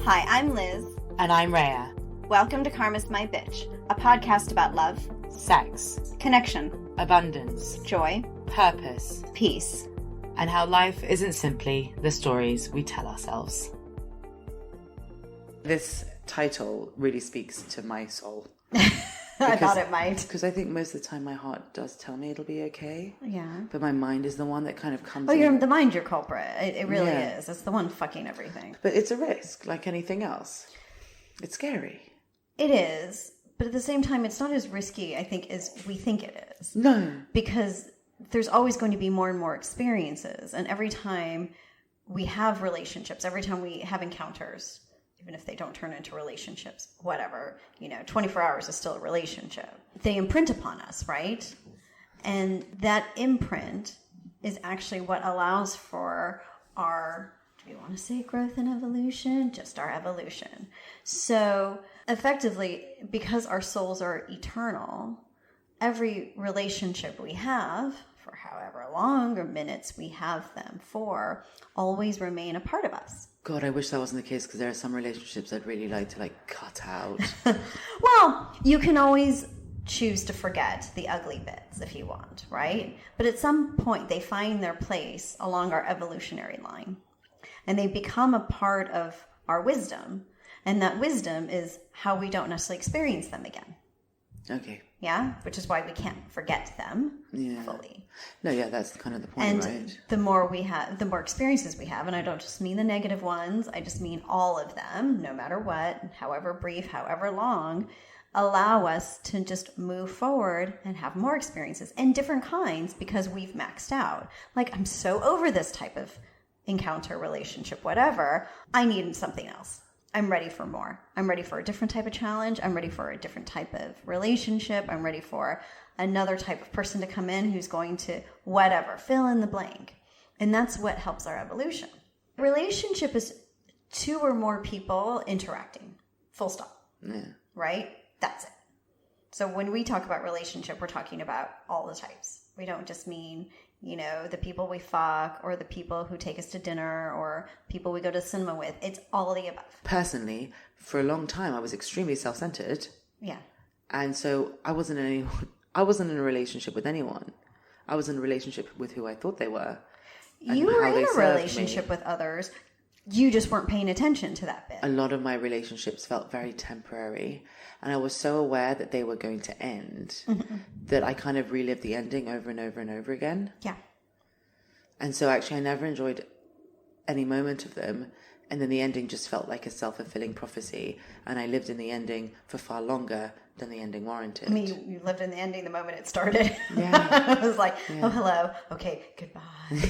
Hi, I'm Liz. And I'm Rhea. Welcome to Karma's My Bitch, a podcast about love, Sex, connection, abundance, joy, purpose, peace, and how life isn't simply the stories we tell ourselves. This title really speaks to my soul. I thought it might. Because I think most of the time my heart does tell me it'll be okay. Yeah. But my mind is the one that kind of comes in. The mind's your culprit. It really is. It's the one fucking everything. But it's a risk, like anything else. It's scary. It is. But at the same time, it's not as risky, I think, as we think it is. No. Because there's always going to be more and more experiences. And every time we have relationships, every time we have encounters, even if they don't turn into relationships, whatever, 24 hours is still a relationship. They imprint upon us, right? And that imprint is actually what allows for our, do we want to say growth and evolution? Just our evolution. So effectively, because our souls are eternal, every relationship we have, for however long or minutes we have them for, always remain a part of us. God, I wish that wasn't the case, because there are some relationships I'd really like to cut out. Well, you can always choose to forget the ugly bits if you want, right? But at some point they find their place along our evolutionary line and they become a part of our wisdom. And that wisdom is how we don't necessarily experience them again. Okay. Yeah, which is why we can't forget them fully. No, yeah, that's kind of the point, and right? The more we have, the more experiences we have, and I don't just mean the negative ones, I just mean all of them, no matter what, however brief, however long, allow us to just move forward and have more experiences and different kinds because we've maxed out. Like, I'm so over this type of encounter, relationship, whatever, I need something else. I'm ready for more. I'm ready for a different type of challenge. I'm ready for a different type of relationship. I'm ready for another type of person to come in who's going to whatever, fill in the blank. And that's what helps our evolution. Relationship is two or more people interacting. Full stop. Yeah. Right? That's it. So when we talk about relationship, we're talking about all the types. We don't just mean, the people we fuck or the people who take us to dinner or people we go to cinema with. It's all of the above. Personally, for a long time, I was extremely self-centered. Yeah. And so I wasn't in a relationship with anyone. I was in a relationship with who I thought they were. You were in a relationship with others. You just weren't paying attention to that bit. A lot of my relationships felt very temporary. And I was so aware that they were going to end that I kind of relived the ending over and over and over again. Yeah. And so actually I never enjoyed any moment of them. And then the ending just felt like a self-fulfilling prophecy. And I lived in the ending for far longer than the ending warranted. I mean, you lived in the ending the moment it started. Yeah. It was like, oh, hello. Okay, goodbye.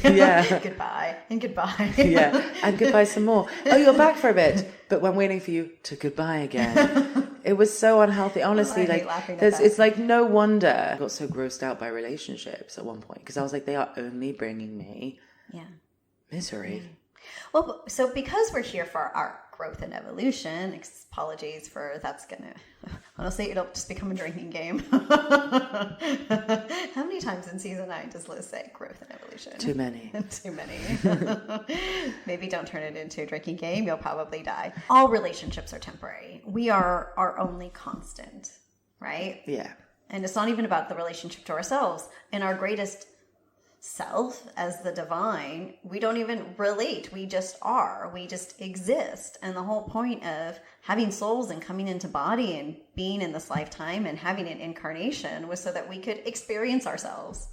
Yeah. Goodbye and goodbye. Yeah, and goodbye some more. Oh, you're back for a bit. But when waiting for you to goodbye again. It was so unhealthy. Honestly, it's like no wonder I got so grossed out by relationships at one point. Because I was like, they are only bringing me misery. Yeah. Well, so because we're here for our growth and evolution, apologies for that's gonna, honestly, it'll just become a drinking game. How many times in season 9 does Liz say growth and evolution? Too many. Too many. Maybe don't turn it into a drinking game. You'll probably die. All relationships are temporary. We are our only constant, right? Yeah. And it's not even about the relationship to ourselves. In our greatest self as the divine, we don't even relate. We just are. We just exist. And the whole point of having souls and coming into body and being in this lifetime and having an incarnation was so that we could experience ourselves.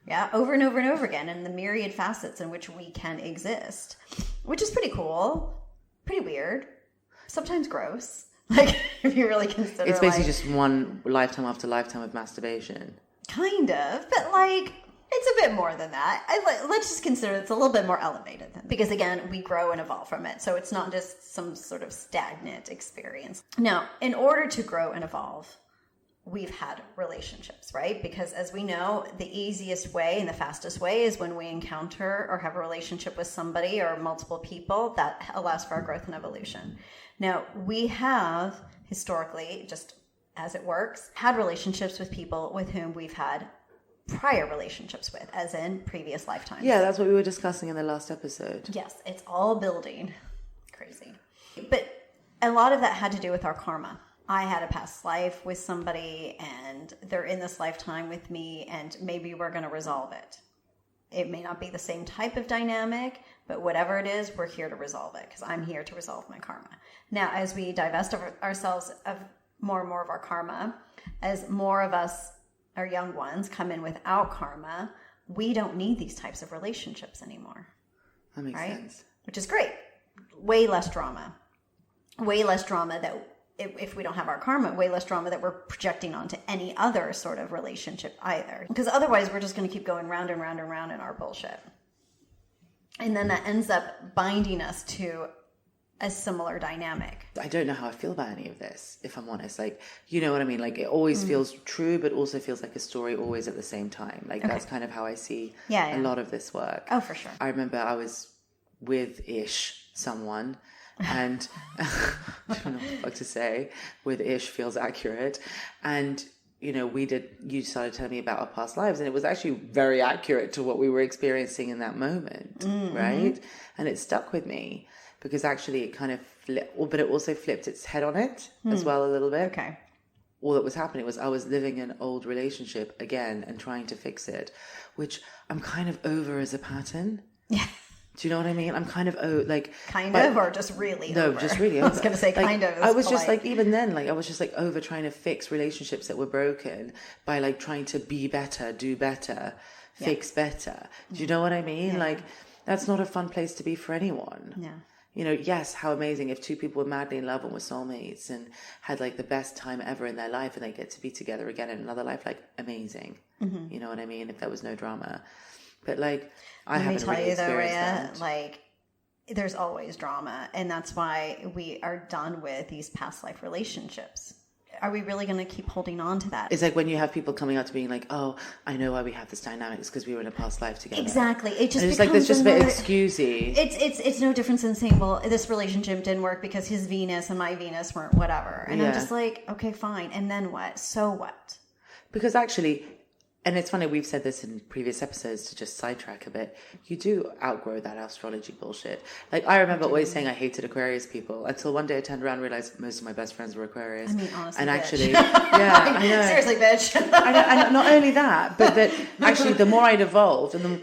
Yeah, over and over and over again in the myriad facets in which we can exist, which is pretty cool, pretty weird, sometimes gross. Like, if you really consider it's basically just one lifetime after lifetime of masturbation. Kind of, but it's a bit more than that. Let's just consider it's a little bit more elevated then. Because again, we grow and evolve from it. So it's not just some sort of stagnant experience. Now, in order to grow and evolve, we've had relationships, right? Because as we know, the easiest way and the fastest way is when we encounter or have a relationship with somebody or multiple people. That allows for our growth and evolution. Now, we have historically, just as it works, had relationships with people with whom we've had prior relationships with, as in previous lifetimes. Yeah, that's what we were discussing in the last episode. Yes, it's all building. Crazy. But a lot of that had to do with our karma. I had a past life with somebody and they're in this lifetime with me, and maybe we're going to resolve it. It may not be the same type of dynamic, but whatever it is, we're here to resolve it because I'm here to resolve my karma. Now, as we divest of ourselves of more and more of our karma, as more of us, our young ones, come in without karma, we don't need these types of relationships anymore. That makes sense. Which is great. Way less drama. Way less drama that if we don't have our karma, way less drama that we're projecting onto any other sort of relationship either. Because otherwise we're just going to keep going round and round and round in our bullshit. And then that ends up binding us to a similar dynamic. I don't know how I feel about any of this, if I'm honest. Like, you know what I mean? Like, it always feels true, but also feels like a story always at the same time. Like, that's kind of how I see a lot of this work. Oh, for sure. I remember I was with-ish someone, and I don't know what the fuck to say. With-ish feels accurate. And, you know, you started telling me about our past lives, and it was actually very accurate to what we were experiencing in that moment, right? And it stuck with me. Because actually it kind of but it also flipped its head on it as well a little bit. Okay. All that was happening was I was living an old relationship again and trying to fix it, which I'm kind of over as a pattern. Yeah. Do you know what I mean? I'm kind of like... Kind of, or just really No, over? just really over. I was going to say kind of. I was just like, even then, like I was just like over trying to fix relationships that were broken by like trying to be better, do better, fix better. Do you know what I mean? Yeah. Like, that's not a fun place to be for anyone. Yeah. You know, yes, how amazing if two people were madly in love and were soulmates and had like the best time ever in their life and they get to be together again in another life, like amazing. You know what I mean? If there was no drama. But like, I haven't really experienced that. Let me tell you though, Rhea, like, there's always drama. And that's why we are done with these past life relationships. Are we really going to keep holding on to that? It's like when you have people coming out to being like, oh, I know why we have this dynamic. It's because we were in a past life together. Exactly. It just it's like there's just a bit excusey. It's no difference than saying, well, this relationship didn't work because his Venus and my Venus weren't whatever. And I'm just like, okay, fine. And then what? So what? Because actually... And it's funny, we've said this in previous episodes to just sidetrack a bit. You do outgrow that astrology bullshit. Like, I remember always saying I hated Aquarius people until one day I turned around and realized most of my best friends were Aquarius. I mean, honestly, and bitch. Actually, yeah, I know. Seriously, bitch. And not only that, but that actually the more I'd evolved and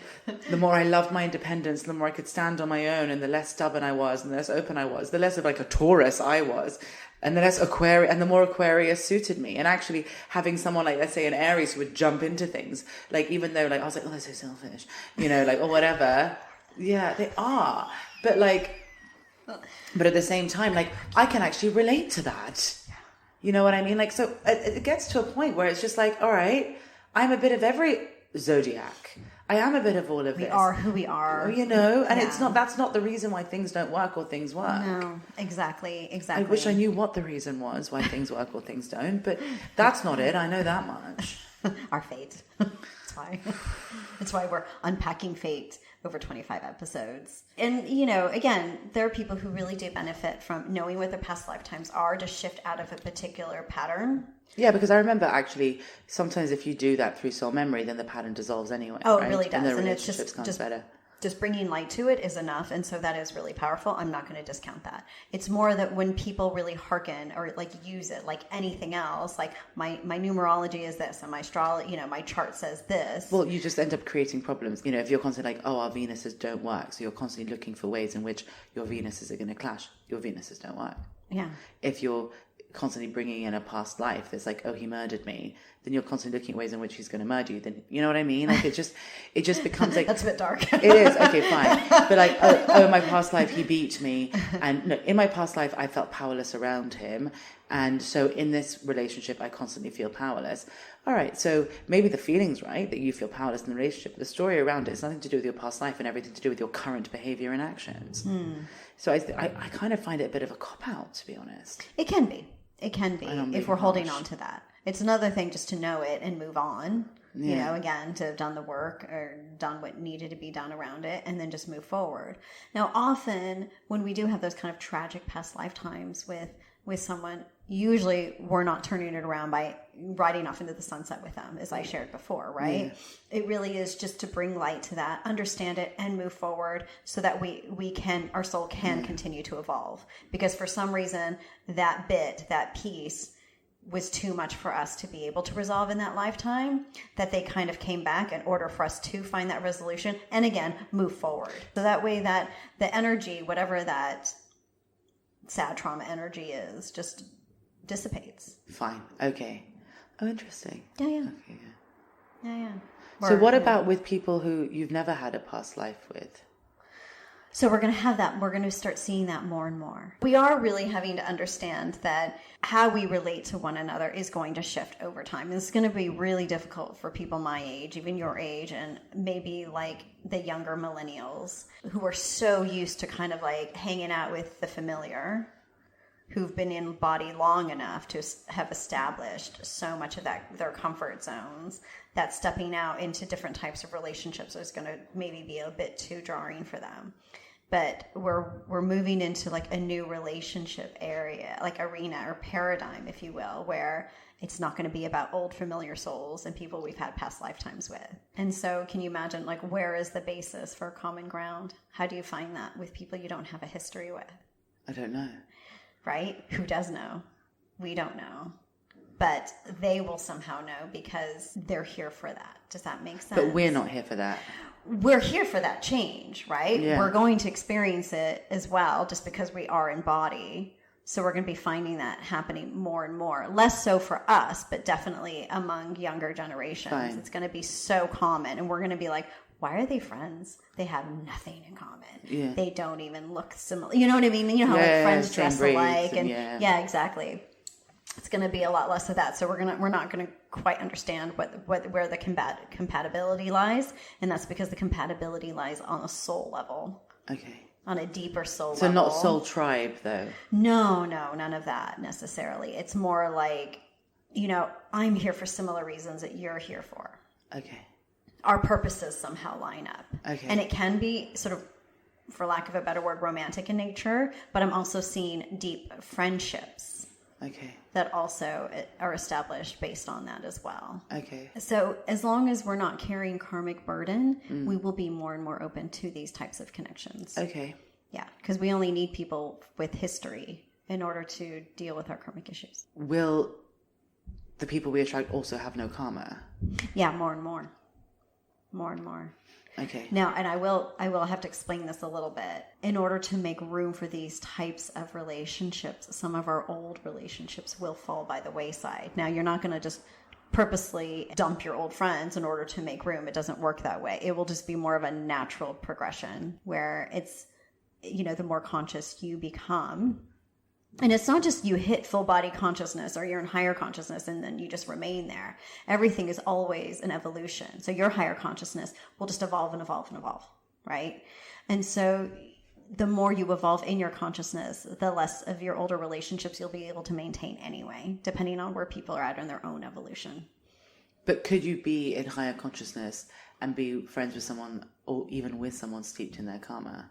the more I loved my independence, the more I could stand on my own and the less stubborn I was and the less open I was, the less of like a Taurus I was. And the less Aquarius, and the more Aquarius suited me. And actually having someone like, let's say an Aries who would jump into things, like even though like I was like, oh, they're so selfish, you know, like, or whatever. Yeah, they are. But like, but at the same time, like I can actually relate to that. You know what I mean? Like, so it gets to a point where it's just like, all right, I'm a bit of every zodiac. I am a bit of all of this. We are who we are. You know, and that's not the reason why things don't work or things work. No, exactly. I wish I knew what the reason was why things work or things don't, but that's not it. I know that much. Our fate. That's why. That's why we're unpacking fate over 25 episodes. And, you know, again, there are people who really do benefit from knowing what their past lifetimes are to shift out of a particular pattern. Yeah, because I remember actually sometimes if you do that through soul memory, then the pattern dissolves anyway. Oh, right? It really does. And it's just better. Just bringing light to it is enough. And so that is really powerful. I'm not going to discount that. It's more that when people really hearken or like use it like anything else, like my numerology is this and my astrology, you know, my chart says this. Well, you just end up creating problems. You know, if you're constantly like, oh, our Venuses don't work. So you're constantly looking for ways in which your Venuses are going to clash. Your Venuses don't work. Yeah. If you're constantly bringing in a past life that's like, oh, he murdered me, then you're constantly looking at ways in which he's going to murder you. Then you know what I mean? Like it just becomes like that's a bit dark. It is okay, fine, but like oh, my past life he beat me, and no, in my past life I felt powerless around him, and so in this relationship I constantly feel powerless. All right, so maybe the feeling's right that you feel powerless in the relationship, but the story around it is nothing to do with your past life and everything to do with your current behavior and actions. So I kind of find it a bit of a cop out, to be honest. It can be if we're holding on to that. It's another thing just to know it and move on, you know, again, to have done the work or done what needed to be done around it and then just move forward. Now, often when we do have those kind of tragic past lifetimes with someone, usually we're not turning it around by riding off into the sunset with them, as I shared before, right? Yeah. It really is just to bring light to that, understand it, and move forward so that our soul can continue to evolve. Because for some reason, that piece was too much for us to be able to resolve in that lifetime, that they kind of came back in order for us to find that resolution and again, move forward. So that way that the energy, whatever that sad trauma energy is, just dissipates. Fine. Okay. Oh, interesting. Yeah. Okay, Yeah. So what about with people who you've never had a past life with? So we're going to have that. We're going to start seeing that more and more. We are really having to understand that how we relate to one another is going to shift over time. And it's going to be really difficult for people my age, even your age, and maybe like the younger millennials who are so used to kind of like hanging out with the familiar, who've been in body long enough to have established so much of their comfort zones, that stepping out into different types of relationships is going to maybe be a bit too jarring for them. But we're moving into like a new relationship area, like arena or paradigm, if you will, where it's not going to be about old familiar souls and people we've had past lifetimes with. And so can you imagine, like, where is the basis for common ground? How do you find that with people you don't have a history with? I don't know. Right? Who does know? We don't know. But they will somehow know because they're here for that. Does that make sense? But we're not here for that. We're here for that change, right? Yeah. We're going to experience it as well just because we are in body. So we're going to be finding that happening more and more. Less so for us, but definitely among younger generations. Fine. It's going to be so common. And we're going to be like, why are they friends? They have nothing in common. Yeah. They don't even look similar. You know what I mean? You know how like friends dress alike, and yeah, exactly. It's going to be a lot less of that. So we're not going to quite understand where the compatibility lies, and that's because the compatibility lies on a soul level. Okay. On a deeper soul level. So not soul tribe, though. No, none of that necessarily. It's more like, I'm here for similar reasons that you're here for. Okay. Our purposes somehow line up. Okay. And it can be sort of, for lack of a better word, romantic in nature, but I'm also seeing deep friendships. Okay. That also are established based on that as well. Okay. So as long as we're not carrying karmic burden, we will be more and more open to these types of connections. Okay. Yeah, because we only need people with history in order to deal with our karmic issues. Will the people we attract also have no karma? Yeah, more and more. More and more. Okay. Now, and I will have to explain this a little bit. In order to make room for these types of relationships, some of our old relationships will fall by the wayside. Now, you're not going to just purposely dump your old friends in order to make room. It doesn't work that way. It will just be more of a natural progression where it's, the more conscious you become. And it's not just you hit full body consciousness or you're in higher consciousness and then you just remain there. Everything is always an evolution. So your higher consciousness will just evolve and evolve and evolve, right? And so the more you evolve in your consciousness, the less of your older relationships you'll be able to maintain anyway, depending on where people are at in their own evolution. But could you be in higher consciousness and be friends with someone or even with someone steeped in their karma?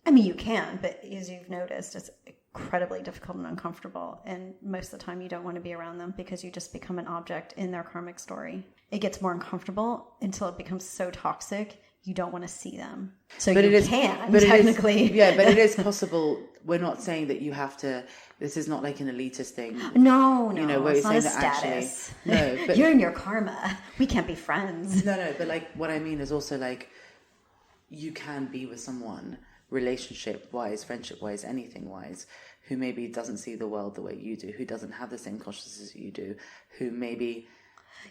I mean, you can, but as you've noticed, it's incredibly difficult and uncomfortable. And most of the time you don't want to be around them because you just become an object in their karmic story. It gets more uncomfortable until it becomes so toxic you don't want to see them. So but you can, technically. But it is possible. We're not saying that you have to, this is not like an elitist thing. No, where it's you're not a saying status. That no, but you're in your karma. We can't be friends. No, but like what I mean is also like you can be with someone relationship-wise, friendship-wise, anything-wise, who maybe doesn't see the world the way you do, who doesn't have the same consciousness as you do, who maybe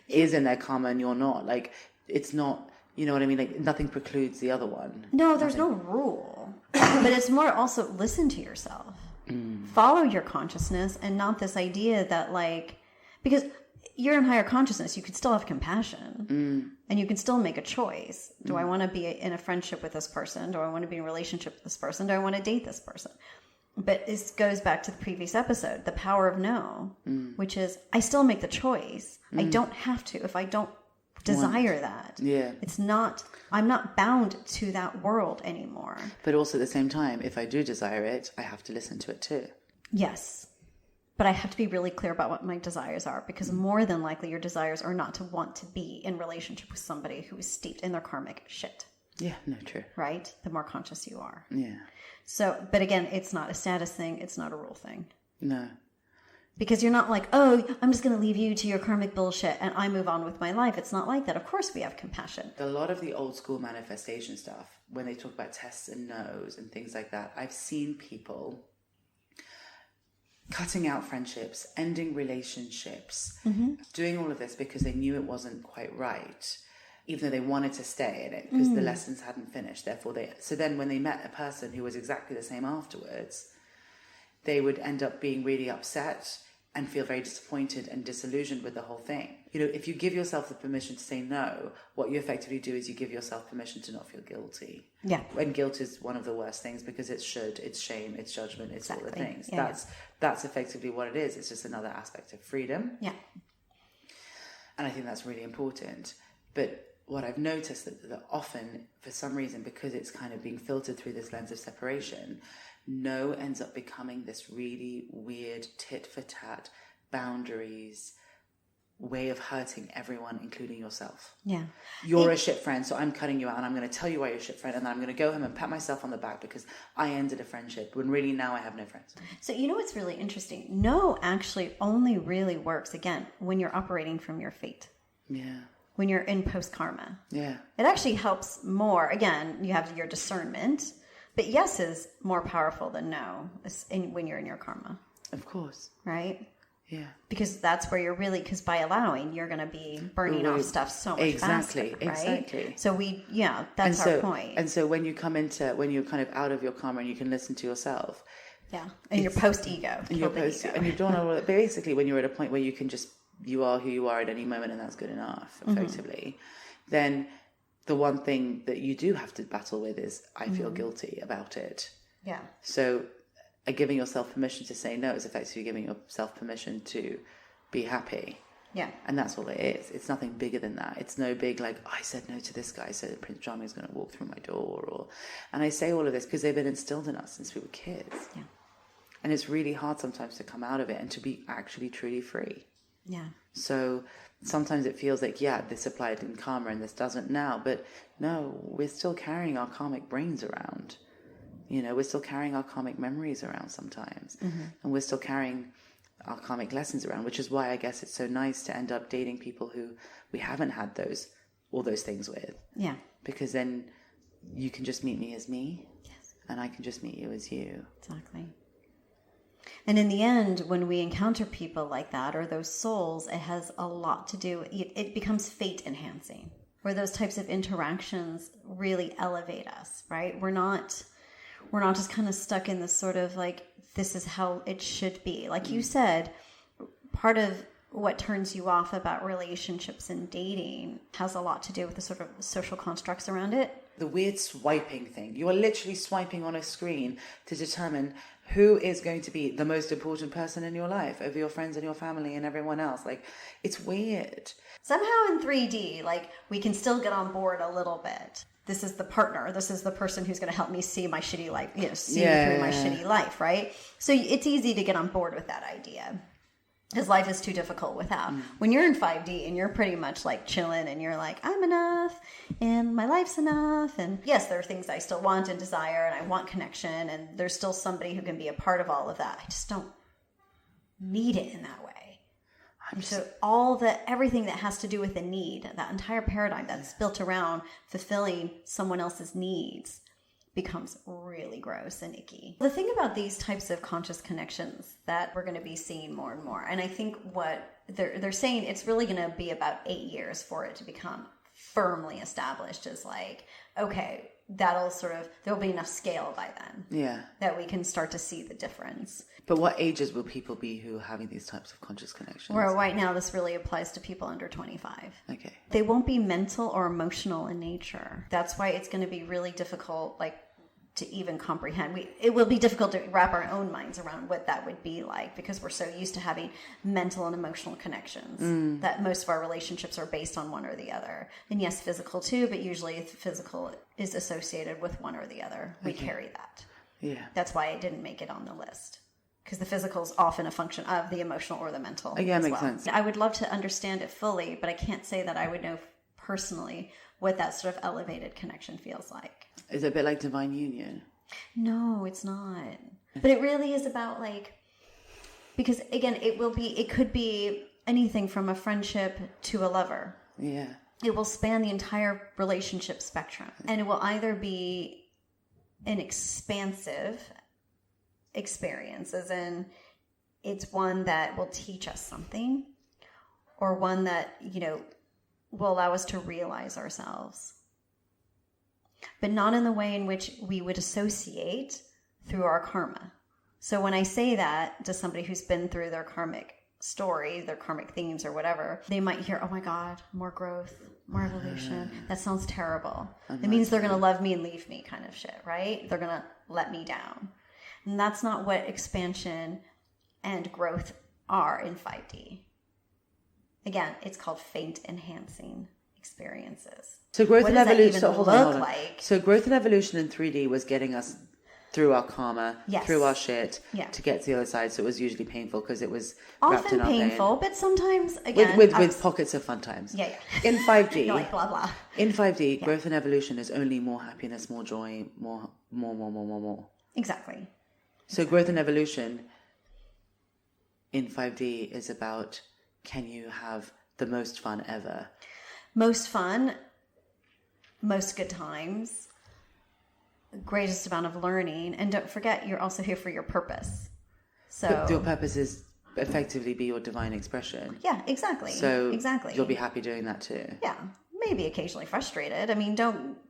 is in their karma and you're not. Like, it's not, you know what I mean? Like, nothing precludes the other one. No, there's no rule. But it's more also listen to yourself. Follow your consciousness and not this idea that, like, because you're in higher consciousness, you could still have compassion and you can still make a choice. Do I want to be in a friendship with this person? Do I want to be in a relationship with this person? Do I want to date this person? But this goes back to the previous episode, the power of no, which is I still make the choice. I don't have to if I don't desire that. Yeah. I'm not bound to that world anymore. But also at the same time, if I do desire it, I have to listen to it too. Yes. But I have to be really clear about what my desires are, because more than likely your desires are not to want to be in relationship with somebody who is steeped in their karmic shit. Yeah, no, true. Right? The more conscious you are. Yeah. So, but again, it's not a status thing. It's not a rule thing. No. Because you're not like, oh, I'm just going to leave you to your karmic bullshit and I move on with my life. It's not like that. Of course we have compassion. A lot of the old school manifestation stuff, when they talk about tests and no's and things like that, I've seen people cutting out friendships, ending relationships, doing all of this because they knew it wasn't quite right, even though they wanted to stay in it because the lessons hadn't finished. So then when they met a person who was exactly the same afterwards, they would end up being really upset and feel very disappointed and disillusioned with the whole thing. You know, if you give yourself the permission to say no, what you effectively do is you give yourself permission to not feel guilty. Yeah. And guilt is one of the worst things because it's it's shame, it's judgment, it's all the things. Yeah, that's effectively what it is. It's just another aspect of freedom. Yeah. And I think that's really important. But what I've noticed that often, for some reason, because it's kind of being filtered through this lens of separation, no ends up becoming this really weird tit-for-tat boundaries way of hurting everyone, including yourself. Yeah. You're a shit friend, so I'm cutting you out and I'm going to tell you why you're a shit friend, and then I'm going to go home and pat myself on the back because I ended a friendship when really now I have no friends. So you know what's really interesting? No actually only really works, again, when you're operating from your fate. Yeah. When you're in post-karma. Yeah. It actually helps more. Again, you have your discernment, but yes is more powerful than no when you're in your karma. Of course. Right? Yeah. Because that's where you're really, because by allowing, you're going to be burning off stuff so much faster, right? Exactly. So that's our point. And so when you're kind of out of your karma and you can listen to yourself. Yeah. And your post-ego. And you've done all of it. Basically, when you're at a point where you can just, you are who you are at any moment and that's good enough, effectively, then the one thing that you do have to battle with is, I feel guilty about it. Yeah. So giving yourself permission to say no is effectively giving yourself permission to be happy. Yeah. And that's all it is. It's nothing bigger than that. It's no big, like, I said no to this guy, so Prince Charming is going to walk through my door. And I say all of this because they've been instilled in us since we were kids. Yeah. And it's really hard sometimes to come out of it and to be actually truly free. Yeah. So sometimes it feels like, yeah, this applied in karma and this doesn't now. But no, we're still carrying our karmic brains around. You know, we're still carrying our karmic memories around sometimes. And we're still carrying our karmic lessons around, which is why I guess it's so nice to end up dating people who we haven't had all those things with. Yeah. Because then you can just meet me as me. Yes. And I can just meet you as you. Exactly. And in the end, when we encounter people like that, or those souls, it has a lot to do, it becomes fate enhancing, where those types of interactions really elevate us, right? We're not just kind of stuck in this sort of like, this is how it should be. Like you said, part of what turns you off about relationships and dating has a lot to do with the sort of social constructs around it. The weird swiping thing. You are literally swiping on a screen to determine who is going to be the most important person in your life over your friends and your family and everyone else. Like, it's weird. Somehow in 3D, like, we can still get on board a little bit. This is the partner. This is the person who's going to help me see my shitty life, see through my shitty life, right? So it's easy to get on board with that idea because life is too difficult without. When you're in 5D and you're pretty much like chilling and you're like, I'm enough and my life's enough. And yes, there are things I still want and desire and I want connection and there's still somebody who can be a part of all of that. I just don't need it in that way. So everything that has to do with a need, that entire paradigm that's built around fulfilling someone else's needs becomes really gross and icky. The thing about these types of conscious connections that we're going to be seeing more and more, and I think what they're saying, it's really going to be about 8 years for it to become firmly established as like, okay, there'll be enough scale by then. Yeah. That we can start to see the difference. But what ages will people be who are having these types of conscious connections? Where right now this really applies to people under 25. Okay. They won't be mental or emotional in nature. That's why it's going to be really difficult, like, to even comprehend. It will be difficult to wrap our own minds around what that would be like because we're so used to having mental and emotional connections that most of our relationships are based on one or the other. And yes, physical too, but usually physical is associated with one or the other. We carry that. Yeah. That's why it didn't make it on the list because the physical is often a function of the emotional or the mental. Yeah, makes sense. I would love to understand it fully, but I can't say that I would know personally what that sort of elevated connection feels like. Is it a bit like divine union? No, it's not. But it really is about like, because again, it could be anything from a friendship to a lover. Yeah. It will span the entire relationship spectrum. And it will either be an expansive experience, as in it's one that will teach us something, or one that, will allow us to realize ourselves. But not in the way in which we would associate through our karma. So when I say that to somebody who's been through their karmic story, their karmic themes or whatever, they might hear, oh my God, more growth, more evolution. That sounds terrible. It means they're going to love me and leave me kind of shit, right? They're going to let me down. And that's not what expansion and growth are in 5D. Again, it's called fate enhancing experiences. So growth and evolution. Hold on. So growth and evolution in 3D was getting us through our karma, through our shit, to get to the other side. So it was usually painful because it was wrapped in our pain. Often painful, but sometimes again with pockets of fun times. Yeah. In 5D, like blah blah. In 5D, growth and evolution is only more happiness, more joy, more. Exactly. So growth and evolution in 5D is about, can you have the most fun ever? Most fun, most good times, greatest amount of learning. And don't forget, you're also here for your purpose. So but your purpose is effectively be your divine expression. Yeah, exactly. So exactly, you'll be happy doing that too. Yeah. Maybe occasionally frustrated. I mean,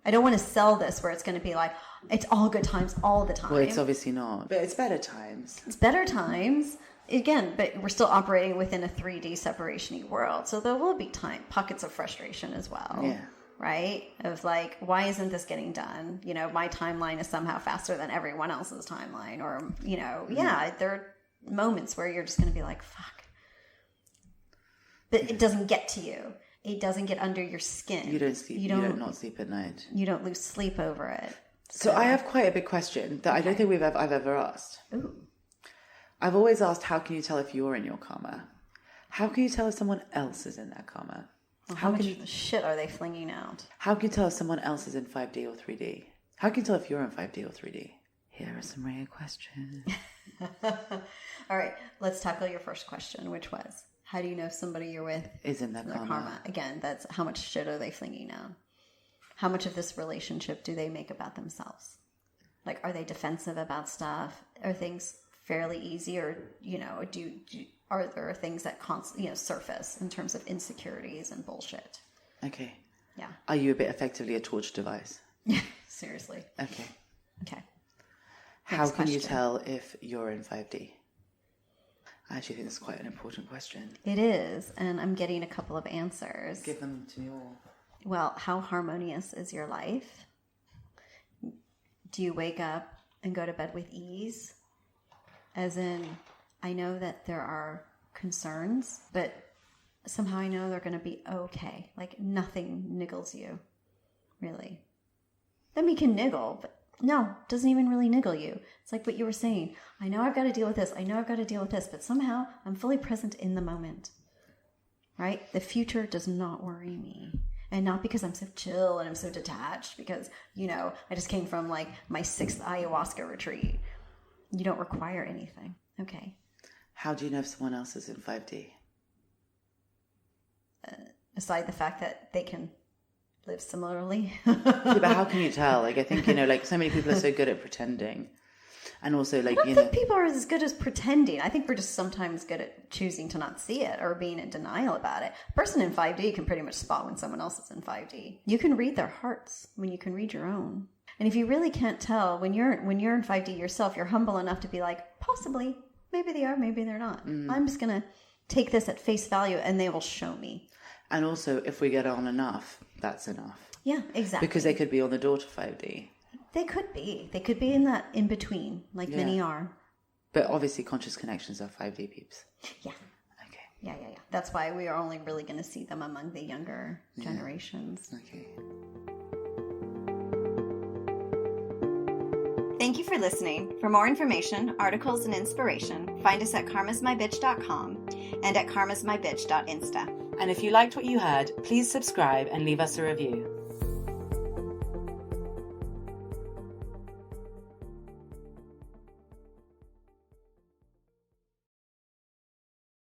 I don't want to sell this where it's going to be like, it's all good times all the time. Well, it's obviously not. But it's better times. It's better times. Again, but we're still operating within a 3D separation-y world. So there will be pockets of frustration as well. Yeah. Right? Of like, why isn't this getting done? My timeline is somehow faster than everyone else's timeline. Or, there are moments where you're just going to be like, fuck. But it doesn't get to you. It doesn't get under your skin. You don't sleep. You don't not sleep at night. You don't lose sleep over it. So I have quite a big question that I don't think I've ever asked. Ooh. I've always asked, how can you tell if you're in your karma? How can you tell if someone else is in their karma? Well, how much shit are they flinging out? How can you tell if someone else is in 5D or 3D? How can you tell if you're in 5D or 3D? Here are some rare questions. All right, let's tackle your first question, which was, how do you know if somebody you're with is in their karma? Again, that's how much shit are they flinging out? How much of this relationship do they make about themselves? Like, are they defensive about stuff? Are things fairly easy, or are there things that surface in terms of insecurities and bullshit? Okay. Yeah. Are you a bit effectively a torture device? Seriously. Okay. How can you tell if you're in 5D? I actually think that's quite an important question. It is, and I'm getting a couple of answers. Give them to me all. Well, how harmonious is your life? Do you wake up and go to bed with ease? As in, I know that there are concerns, but somehow I know they're going to be okay. Like, nothing niggles you, really. Then we can niggle, but no, it doesn't even really niggle you. It's like what you were saying. I know I've got to deal with this. I know I've got to deal with this, but somehow I'm fully present in the moment, right? The future does not worry me. And not because I'm so chill and I'm so detached, because, I just came from like my 6th ayahuasca retreat. You don't require anything. Okay. How do you know if someone else is in 5D? Aside the fact that they can live similarly. Yeah, but how can you tell? Like, I think, so many people are so good at pretending. And also, like, I don't think people are as good as pretending. I think we're just sometimes good at choosing to not see it or being in denial about it. A person in 5D can pretty much spot when someone else is in 5D. You can read their hearts when you can read your own. And if you really can't tell, when you're in 5D yourself, you're humble enough to be like, possibly, maybe they are, maybe they're not. I'm just going to take this at face value and they will show me. And also, if we get on enough, that's enough. Yeah, exactly. Because they could be on the door to 5D. They could be. They could be in that in-between, like many are. But obviously, conscious connections are 5D peeps. Yeah. Okay. Yeah. That's why we are only really going to see them among the younger generations. Okay. Thank you for listening. For more information, articles, and inspiration, find us at karmasmybitch.com and at karmasmybitch.insta. And if you liked what you heard, please subscribe and leave us a review.